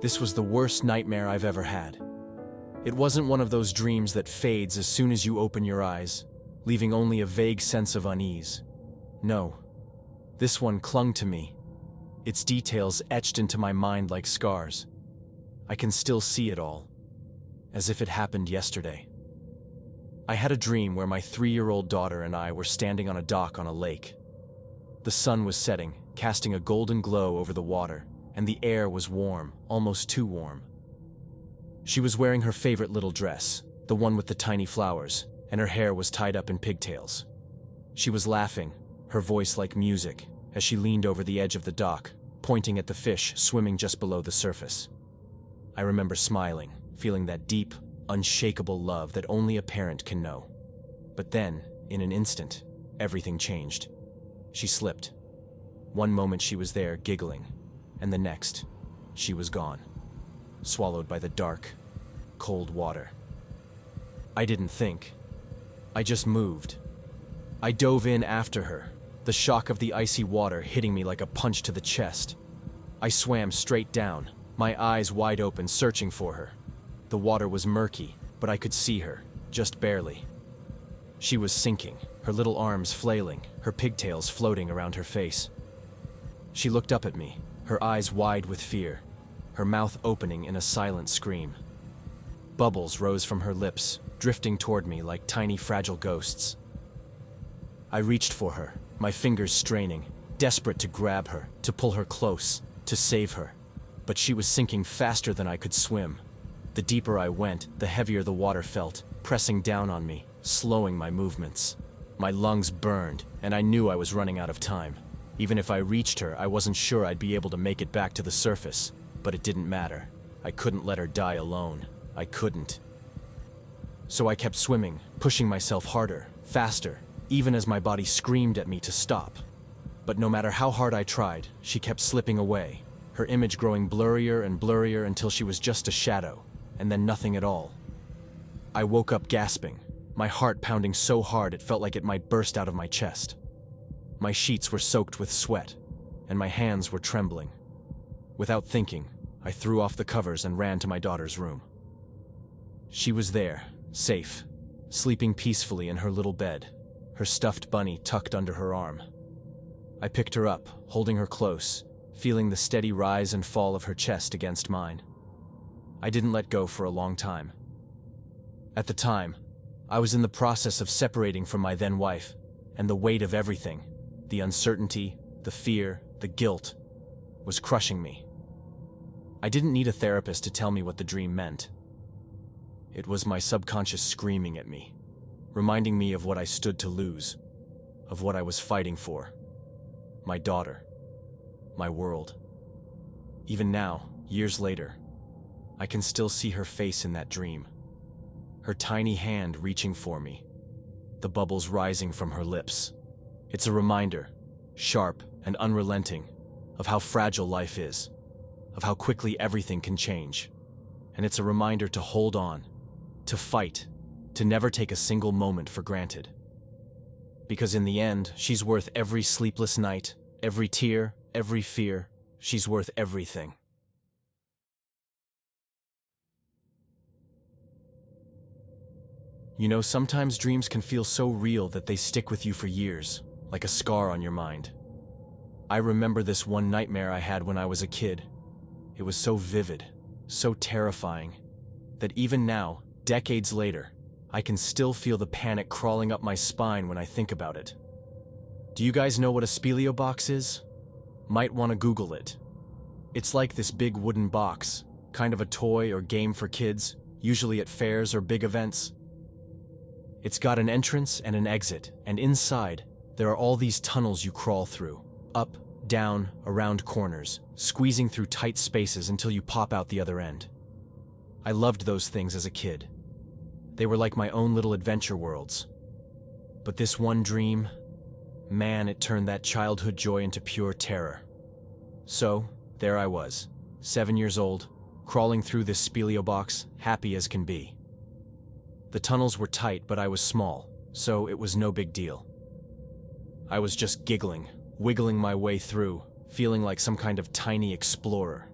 This was the worst nightmare I've ever had. It wasn't one of those dreams that fades as soon as you open your eyes, leaving only a vague sense of unease. No. This one clung to me, its details etched into my mind like scars. I can still see it all, as if it happened yesterday. I had a dream where my 3-year-old daughter and I were standing on a dock on a lake. The sun was setting, casting a golden glow over the water, and the air was warm, almost too warm. She was wearing her favorite little dress, the one with the tiny flowers, and her hair was tied up in pigtails. She was laughing, her voice like music, as she leaned over the edge of the dock, pointing at the fish swimming just below the surface. I remember smiling, feeling that deep, unshakable love that only a parent can know. But then, in an instant, everything changed. She slipped. One moment she was there, giggling, and the next, she was gone, swallowed by the dark, cold water. I didn't think. I just moved. I dove in after her, the shock of the icy water hitting me like a punch to the chest. I swam straight down, my eyes wide open, searching for her. The water was murky, but I could see her, just barely. She was sinking, her little arms flailing, her pigtails floating around her face. She looked up at me, her eyes wide with fear, her mouth opening in a silent scream. Bubbles rose from her lips, drifting toward me like tiny fragile ghosts. I reached for her, my fingers straining, desperate to grab her, to pull her close, to save her. But she was sinking faster than I could swim. The deeper I went, the heavier the water felt, pressing down on me, slowing my movements. My lungs burned, and I knew I was running out of time. Even if I reached her, I wasn't sure I'd be able to make it back to the surface. But it didn't matter. I couldn't let her die alone. I couldn't. So I kept swimming, pushing myself harder, faster, even as my body screamed at me to stop. But no matter how hard I tried, she kept slipping away, her image growing blurrier and blurrier until she was just a shadow, and then nothing at all. I woke up gasping, my heart pounding so hard it felt like it might burst out of my chest. My sheets were soaked with sweat, and my hands were trembling. Without thinking, I threw off the covers and ran to my daughter's room. She was there, safe, sleeping peacefully in her little bed, her stuffed bunny tucked under her arm. I picked her up, holding her close, feeling the steady rise and fall of her chest against mine. I didn't let go for a long time. At the time, I was in the process of separating from my then wife, and the weight of everything, the uncertainty, the fear, the guilt, was crushing me. I didn't need a therapist to tell me what the dream meant. It was my subconscious screaming at me, reminding me of what I stood to lose, of what I was fighting for. My daughter, my world. Even now, years later, I can still see her face in that dream, her tiny hand reaching for me, the bubbles rising from her lips. It's a reminder, sharp and unrelenting, of how fragile life is, of how quickly everything can change. And it's a reminder to hold on, to fight, to never take a single moment for granted. Because in the end, she's worth every sleepless night, every tear, every fear. She's worth everything. You know, sometimes dreams can feel so real that they stick with you for years, like a scar on your mind. I remember this one nightmare I had when I was a kid. It was so vivid, so terrifying, that even now, decades later, I can still feel the panic crawling up my spine when I think about it. Do you guys know what a speleobox is? Might want to Google it. It's like this big wooden box, kind of a toy or game for kids, usually at fairs or big events. It's got an entrance and an exit, and inside, there are all these tunnels you crawl through, up, down, around corners, squeezing through tight spaces until you pop out the other end. I loved those things as a kid. They were like my own little adventure worlds. But this one dream, man, it turned that childhood joy into pure terror. So, there I was, 7 years old, crawling through this speleobox, happy as can be. The tunnels were tight, but I was small, so it was no big deal. I was just giggling, wiggling my way through, feeling like some kind of tiny explorer.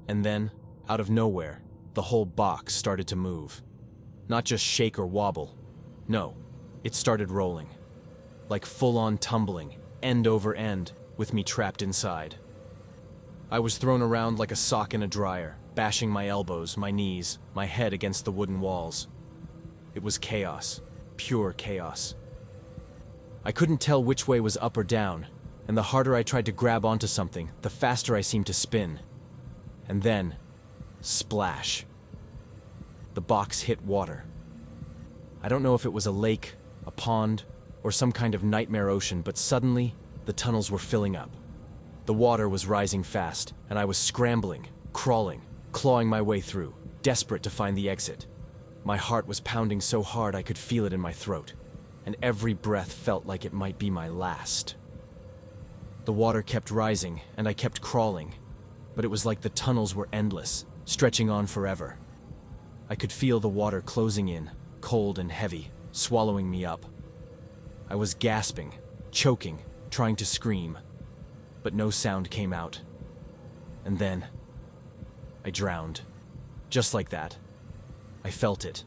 And then, Out of nowhere, the whole box started to move. Not just shake or wobble. No, it started rolling. Like full-on tumbling, end over end, with me trapped inside. I was thrown around like a sock in a dryer, bashing my elbows, my knees, my head against the wooden walls. It was chaos, pure chaos. I couldn't tell which way was up or down, and the harder I tried to grab onto something, the faster I seemed to spin. And then, splash. The box hit water. I don't know if it was a lake, a pond, or some kind of nightmare ocean, but suddenly, the tunnels were filling up. The water was rising fast, and I was scrambling, crawling, clawing my way through, desperate to find the exit. My heart was pounding so hard I could feel it in my throat, and every breath felt like it might be my last. The water kept rising, and I kept crawling, but it was like the tunnels were endless, stretching on forever. I could feel the water closing in, cold and heavy, swallowing me up. I was gasping, choking, trying to scream, but no sound came out. And then, I drowned. Just like that. I felt it.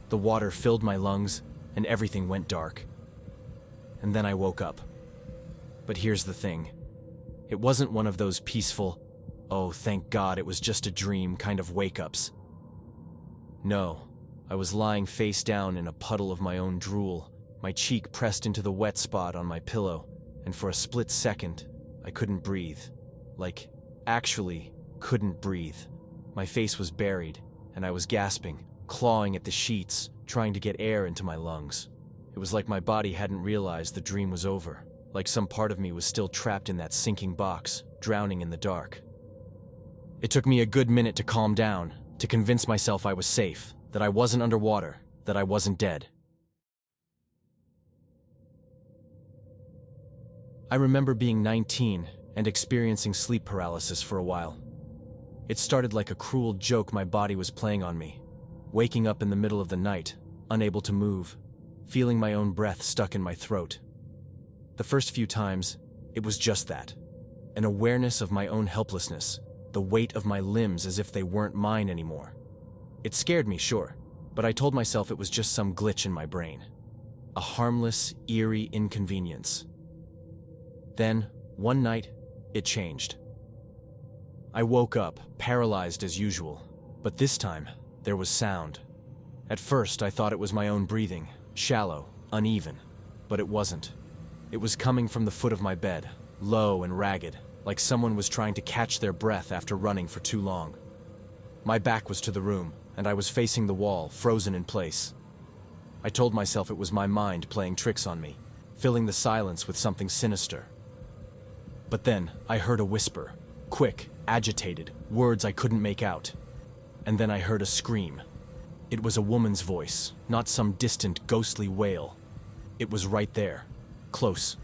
The water filled my lungs, and everything went dark. And then I woke up. But here's the thing. It wasn't one of those peaceful, oh, thank God it was just a dream kind of wake-ups. No, I was lying face down in a puddle of my own drool, my cheek pressed into the wet spot on my pillow, and for a split second, I couldn't breathe. Like, actually, couldn't breathe. My face was buried, and I was gasping, clawing at the sheets, trying to get air into my lungs. It was like my body hadn't realized the dream was over, like some part of me was still trapped in that sinking box, drowning in the dark. It took me a good minute to calm down, to convince myself I was safe, that I wasn't underwater, that I wasn't dead. I remember being 19 and experiencing sleep paralysis for a while. It started like a cruel joke my body was playing on me, waking up in the middle of the night, unable to move, feeling my own breath stuck in my throat. The first few times, it was just that, an awareness of my own helplessness, the weight of my limbs as if they weren't mine anymore. It scared me, sure, but I told myself it was just some glitch in my brain. A harmless, eerie inconvenience. Then, one night, it changed. I woke up, paralyzed as usual, but this time, there was sound. At first, I thought it was my own breathing, shallow, uneven, but it wasn't. It was coming from the foot of my bed, low and ragged, like someone was trying to catch their breath after running for too long. My back was to the room, and I was facing the wall, frozen in place. I told myself it was my mind playing tricks on me, filling the silence with something sinister. But then, I heard a whisper, quick, agitated, words I couldn't make out. And then I heard a scream. It was a woman's voice, not some distant, ghostly wail. It was right there, close.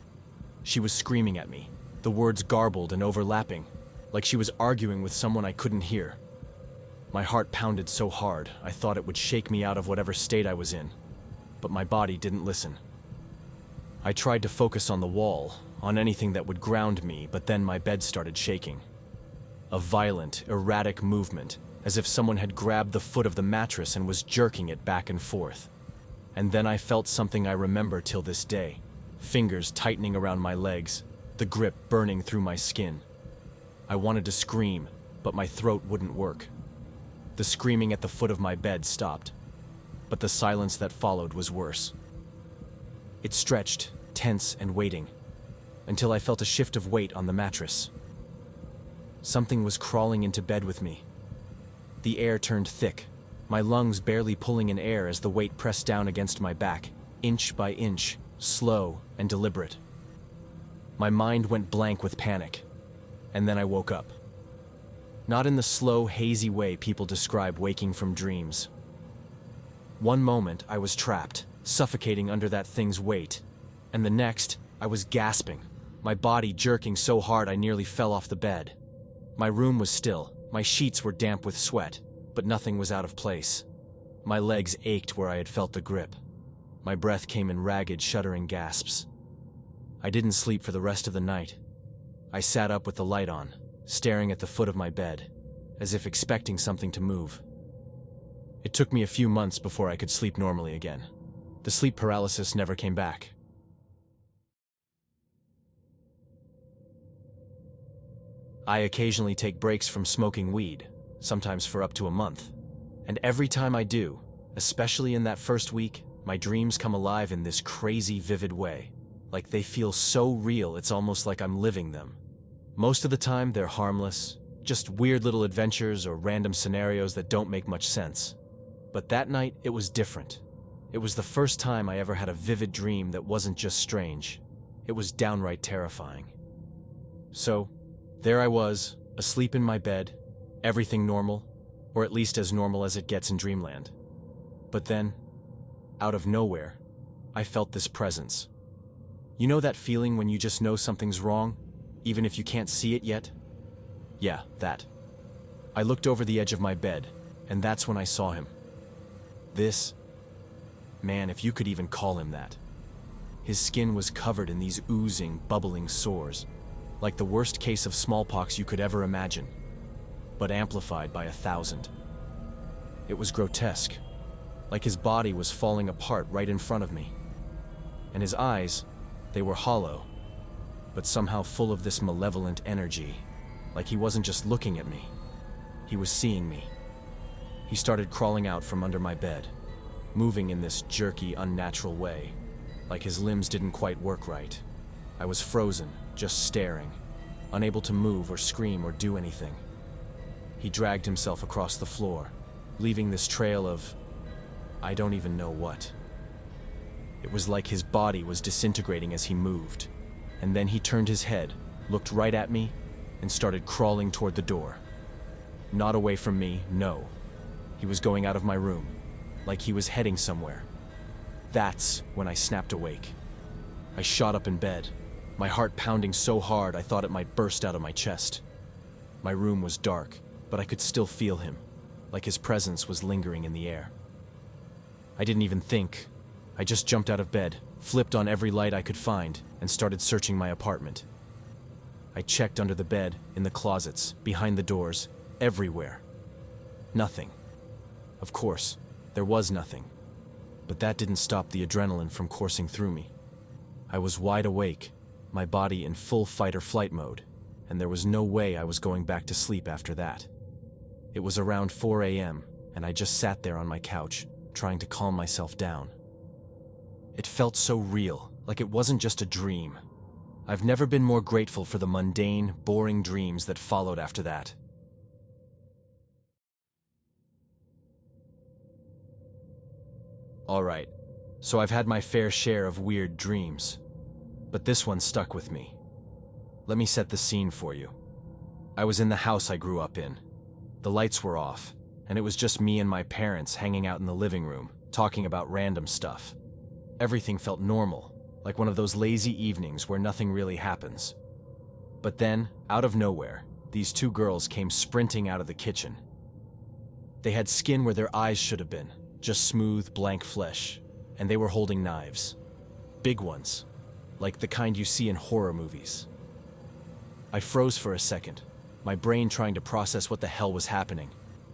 She was screaming at me, the words garbled and overlapping, like she was arguing with someone I couldn't hear. My heart pounded so hard, I thought it would shake me out of whatever state I was in. But my body didn't listen. I tried to focus on the wall, on anything that would ground me, but then my bed started shaking. A violent, erratic movement, as if someone had grabbed the foot of the mattress and was jerking it back and forth. And then I felt something I remember till this day. Fingers tightening around my legs, the grip burning through my skin. I wanted to scream, but my throat wouldn't work. The screaming at the foot of my bed stopped, but the silence that followed was worse. It stretched, tense and waiting, until I felt a shift of weight on the mattress. Something was crawling into bed with me. The air turned thick, my lungs barely pulling in air as the weight pressed down against my back, inch by inch, slow and deliberate. My mind went blank with panic, and then I woke up. Not in the slow, hazy way people describe waking from dreams. One moment I was trapped, suffocating under that thing's weight, and the next I was gasping, my body jerking so hard I nearly fell off the bed. My room was still, my sheets were damp with sweat, but nothing was out of place. My legs ached where I had felt the grip. My breath came in ragged, shuddering gasps. I didn't sleep for the rest of the night. I sat up with the light on, staring at the foot of my bed, as if expecting something to move. It took me a few months before I could sleep normally again. The sleep paralysis never came back. I occasionally take breaks from smoking weed, sometimes for up to a month. And every time I do, especially in that first week, my dreams come alive in this crazy, vivid way. Like they feel so real, it's almost like I'm living them. Most of the time, they're harmless, just weird little adventures or random scenarios that don't make much sense. But that night, it was different. It was the first time I ever had a vivid dream that wasn't just strange. It was downright terrifying. So, there I was, asleep in my bed, everything normal, or at least as normal as it gets in dreamland. But then, out of nowhere, I felt this presence. You know that feeling when you just know something's wrong, even if you can't see it yet? Yeah, that. I looked over the edge of my bed, and that's when I saw him. Man, if you could even call him that. His skin was covered in these oozing, bubbling sores, like the worst case of smallpox you could ever imagine, but amplified by 1,000. It was grotesque, like his body was falling apart right in front of me. And his eyes, they were hollow, but somehow full of this malevolent energy, like he wasn't just looking at me, he was seeing me. He started crawling out from under my bed, moving in this jerky, unnatural way, like his limbs didn't quite work right. I was frozen, just staring, unable to move or scream or do anything. He dragged himself across the floor, leaving this trail of I don't even know what. It was like his body was disintegrating as he moved, and then he turned his head, looked right at me, and started crawling toward the door. Not away from me, no. He was going out of my room, like he was heading somewhere. That's when I snapped awake. I shot up in bed, my heart pounding so hard I thought it might burst out of my chest. My room was dark, but I could still feel him, like his presence was lingering in the air. I didn't even think. I just jumped out of bed, flipped on every light I could find, and started searching my apartment. I checked under the bed, in the closets, behind the doors, everywhere. Nothing. Of course, there was nothing. But that didn't stop the adrenaline from coursing through me. I was wide awake, my body in full fight-or-flight mode, and there was no way I was going back to sleep after that. It was around 4 a.m., and I just sat there on my couch, trying to calm myself down. It felt so real, like it wasn't just a dream. I've never been more grateful for the mundane, boring dreams that followed after that. Alright, so I've had my fair share of weird dreams, but this one stuck with me. Let me set the scene for you. I was in the house I grew up in. The lights were off, and it was just me and my parents hanging out in the living room, talking about random stuff. Everything felt normal, like one of those lazy evenings where nothing really happens. But then, out of nowhere, these two girls came sprinting out of the kitchen. They had skin where their eyes should have been, just smooth, blank flesh, and they were holding knives. Big ones, like the kind you see in horror movies. I froze for a second, my brain trying to process what the hell was happening.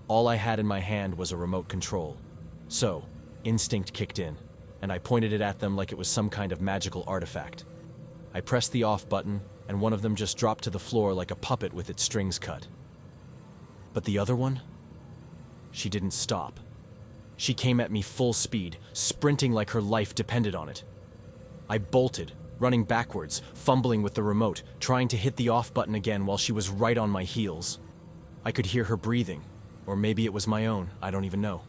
All I had in my hand was a remote control. So, instinct kicked in, and I pointed it at them like it was some kind of magical artifact. I pressed the off button, and one of them just dropped to the floor like a puppet with its strings cut. But the other one? She didn't stop. She came at me full speed, sprinting like her life depended on it. I bolted, running backwards, fumbling with the remote, trying to hit the off button again while she was right on my heels. I could hear her breathing, or maybe it was my own, I don't even know.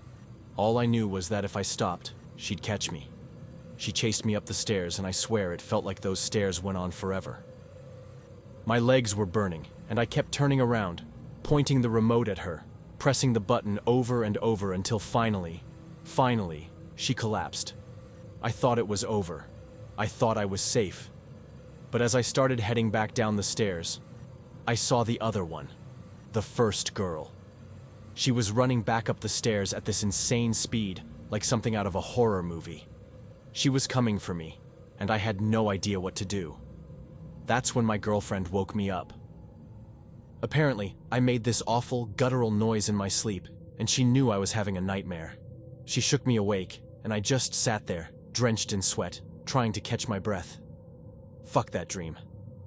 All I knew was that if I stopped, she'd catch me. She chased me up the stairs, and I swear it felt like those stairs went on forever. My legs were burning, and I kept turning around, pointing the remote at her, pressing the button over and over until finally, she collapsed. I thought it was over. I thought I was safe. But as I started heading back down the stairs, I saw the other one, the first girl. She was running back up the stairs at this insane speed, like something out of a horror movie. She was coming for me, and I had no idea what to do. That's when my girlfriend woke me up. Apparently, I made this awful, guttural noise in my sleep, and she knew I was having a nightmare. She shook me awake, and I just sat there, drenched in sweat, trying to catch my breath. Fuck that dream.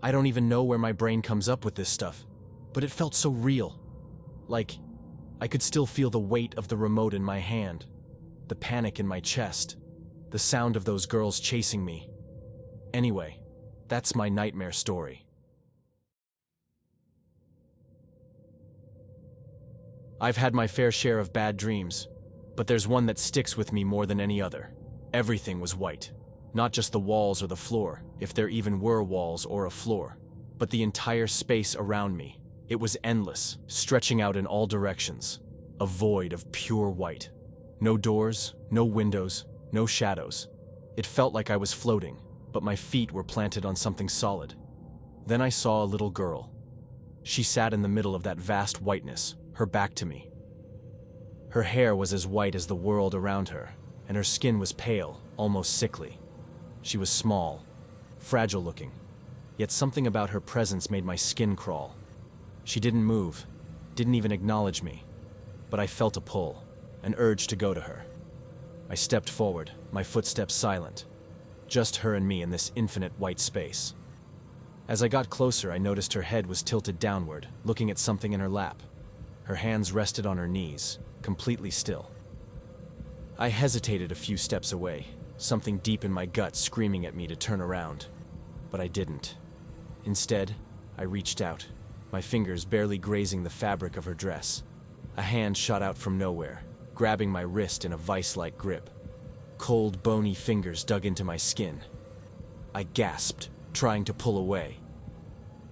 I don't even know where my brain comes up with this stuff, but it felt so real. Like, I could still feel the weight of the remote in my hand, the panic in my chest, the sound of those girls chasing me. Anyway, that's my nightmare story. I've had my fair share of bad dreams, but there's one that sticks with me more than any other. Everything was white. Not just the walls or the floor, if there even were walls or a floor, but the entire space around me. It was endless, stretching out in all directions. A void of pure white. No doors, no windows, no shadows. It felt like I was floating, but my feet were planted on something solid. Then I saw a little girl. She sat in the middle of that vast whiteness, her back to me. Her hair was as white as the world around her, and her skin was pale, almost sickly. She was small, fragile looking, yet something about her presence made my skin crawl. She didn't move, didn't even acknowledge me, but I felt a pull, an urge to go to her. I stepped forward, my footsteps silent, just her and me in this infinite white space. As I got closer, I noticed her head was tilted downward, looking at something in her lap. Her hands rested on her knees, completely still. I hesitated a few steps away, something deep in my gut screaming at me to turn around, but I didn't. Instead, I reached out, my fingers barely grazing the fabric of her dress. A hand shot out from nowhere, grabbing my wrist in a vice-like grip. Cold, bony fingers dug into my skin. I gasped, trying to pull away.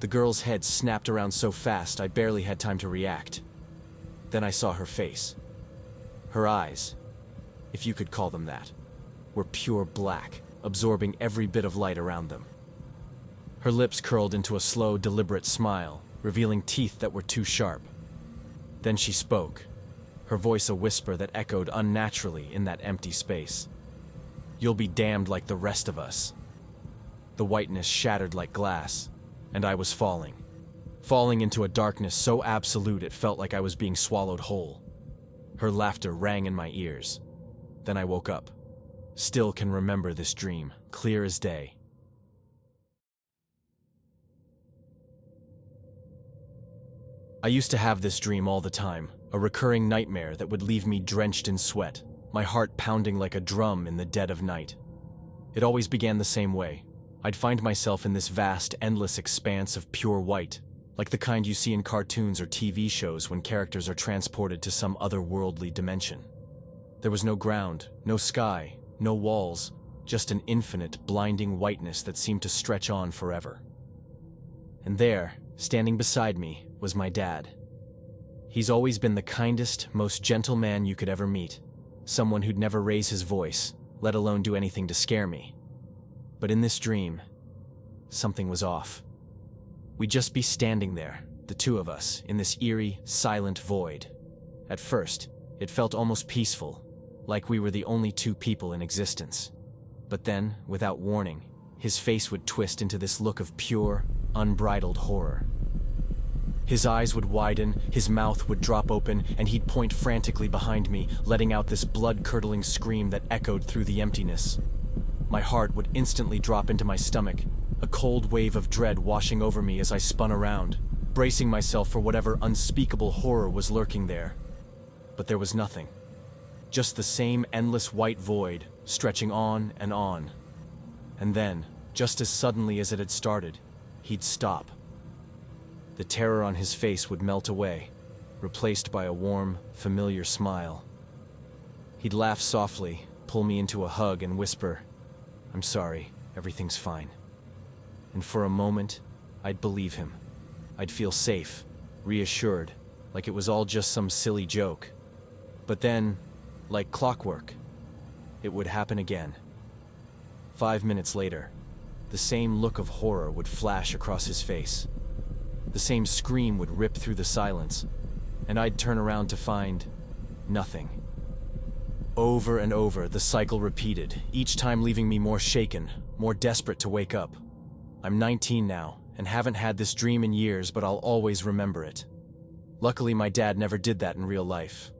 The girl's head snapped around so fast I barely had time to react. Then I saw her face. Her eyes, if you could call them that, were pure black, absorbing every bit of light around them. Her lips curled into a slow, deliberate smile, revealing teeth that were too sharp. Then she spoke, her voice a whisper that echoed unnaturally in that empty space. "You'll be damned like the rest of us." The whiteness shattered like glass, and I was falling into a darkness so absolute it felt like I was being swallowed whole. Her laughter rang in my ears. Then I woke up. Still can remember this dream, clear as day. I used to have this dream all the time, a recurring nightmare that would leave me drenched in sweat, my heart pounding like a drum in the dead of night. It always began the same way. I'd find myself in this vast, endless expanse of pure white, like the kind you see in cartoons or TV shows when characters are transported to some otherworldly dimension. There was no ground, no sky, no walls, just an infinite, blinding whiteness that seemed to stretch on forever. And there, standing beside me, was my dad. He's always been the kindest, most gentle man you could ever meet, someone who'd never raise his voice, let alone do anything to scare me. But in this dream, something was off. We'd just be standing there, the two of us, in this eerie, silent void. At first, it felt almost peaceful, like we were the only two people in existence. But then, without warning, his face would twist into this look of pure, unbridled horror. His eyes would widen, his mouth would drop open, and he'd point frantically behind me, letting out this blood-curdling scream that echoed through the emptiness. My heart would instantly drop into my stomach, a cold wave of dread washing over me as I spun around, bracing myself for whatever unspeakable horror was lurking there. But there was nothing. Just the same endless white void, stretching on. And then, just as suddenly as it had started, he'd stop. The terror on his face would melt away, replaced by a warm, familiar smile. He'd laugh softly, pull me into a hug, and whisper, "I'm sorry, everything's fine." And for a moment, I'd believe him. I'd feel safe, reassured, like it was all just some silly joke. But then, like clockwork, it would happen again. 5 minutes later, the same look of horror would flash across his face. The same scream would rip through the silence, and I'd turn around to find nothing. Over and over, the cycle repeated, each time leaving me more shaken, more desperate to wake up. I'm 19 now, and haven't had this dream in years, but I'll always remember it. Luckily, my dad never did that in real life.